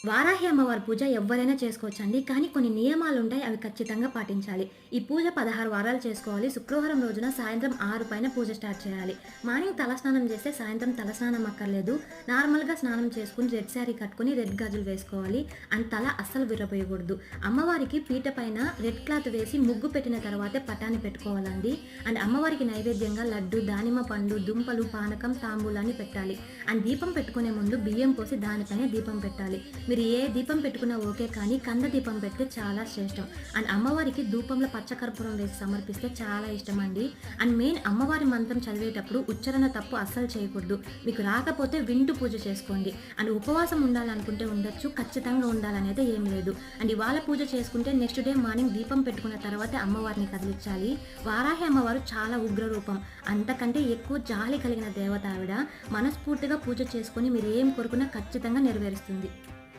వారాహి అమ్మవారి పూజ ఎవ్వరైనా చేసుకోవచ్చండి. కానీ కొన్ని నియమాలుంటాయి. అవి ఖచ్చితంగా పాటించాలి. ఈ పూజ 16 వారాలు చేసుకోవాలి. శుక్రవారం రోజున సాయంత్రం 6 పైన పూజ స్టార్ట్ చేయాలి. మార్నింగ్ తలస్నానం చేస్తే సాయంత్రం తలస్నానం అక్కర్లేదు. నార్మల్‌గా స్నానం చేసుకొని రెడ్ శారీ కట్టుకొని రెడ్ గాజులు వేసుకోవాలి. అండ్ తల అస్సలు విర్రబోయకూడదు. అమ్మవారికి పీట పైన రెడ్ క్లాత్ వేసి ముగ్గు పెట్టిన తర్వాతే పటాన్ని పెట్టుకోవాలండి. అండ్ అమ్మవారికి నైవేద్యంగా లడ్డు, దానిమ్మ పండు, దుంపలు, పానకం, తాంబూలాన్ని పెట్టాలి. అండ్ దీపం పెట్టుకునే ముందు బియ్యం పోసి దానిపైన దీపం పెట్టాలి. మీరు ఏ దీపం పెట్టుకున్నా ఓకే, కానీ కంద దీపం పెడితే చాలా శ్రేష్టం. అండ్ అమ్మవారికి ధూపంలో పచ్చకర్పూరం వేసి సమర్పిస్తే చాలా ఇష్టం అండి. అండ్ మెయిన్ అమ్మవారి మంత్రం చదివేటప్పుడు ఉచ్చారణ తప్పు అస్సలు చేయకూడదు. మీకు రాకపోతే వింటూ పూజ చేసుకోండి. అండ్ ఉపవాసం ఉండాలనుకుంటే ఉండొచ్చు, ఖచ్చితంగా ఉండాలనేది ఏం లేదు. అండ్ ఇవాళ పూజ చేసుకుంటే నెక్స్ట్ డే మార్నింగ్ దీపం పెట్టుకున్న తర్వాతే అమ్మవారిని కదిలించాలి. వారాహి అమ్మవారు చాలా ఉగ్ర రూపం. అంతకంటే ఎక్కువ జాలి కలిగిన దేవత ఆవిడ. మనస్ఫూర్తిగా పూజ చేసుకొని మీరు ఏం కోరుకున్నా ఖచ్చితంగా నెరవేరుస్తుంది.